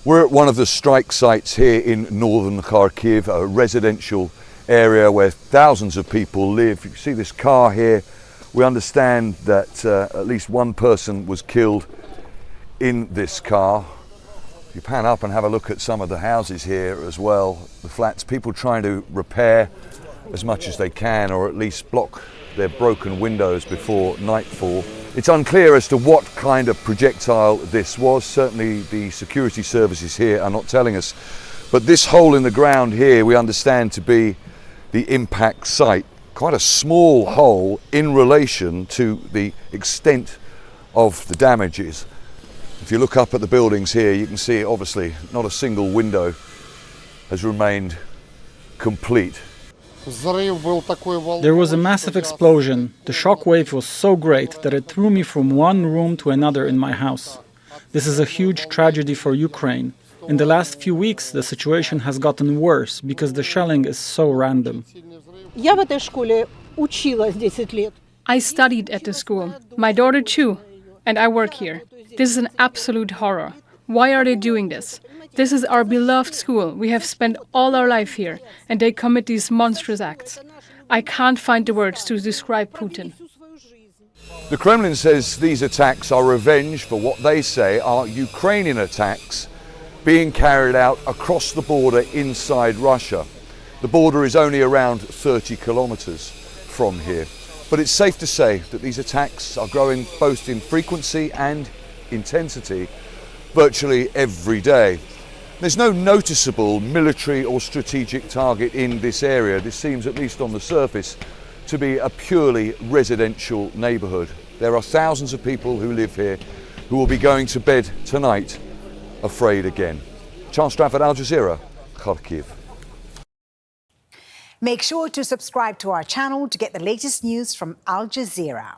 We're at one of the strike sites here in northern Kharkiv, a residential area where thousands of people live. You can see this car here. We understand that at least one person was killed in this car. If you pan up and have a look at some of the houses here as well, the flats, people trying to repair as much as they can, or at least block their broken windows before nightfall. It's unclear as to what kind of projectile this was. Certainly the security services here are not telling us. But this hole in the ground here we understand to be the impact site. Quite a small hole in relation to the extent of the damages. If you look up at the buildings here, you can see obviously not a single window has remained complete. There was a massive explosion. The shock wave was so great that it threw me from one room to another in my house. This is a huge tragedy for Ukraine. In the last few weeks, the situation has gotten worse because the shelling is so random. I studied at the school. My daughter too. And I work here. This is an absolute horror. Why are they doing this? This is our beloved school. We have spent all our life here, and they commit these monstrous acts. I can't find the words to describe Putin. The Kremlin says these attacks are revenge for what they say are Ukrainian attacks being carried out across the border inside Russia. The border is only around 30 kilometers from here. But it's safe to say that these attacks are growing both in frequency and intensity virtually every day. There's no noticeable military or strategic target in this area. This seems, at least on the surface, to be a purely residential neighbourhood. There are thousands of people who live here who will be going to bed tonight afraid again. Stratford, Al Jazeera, Kharkiv. Make sure to subscribe to our channel to get the latest news from Al Jazeera.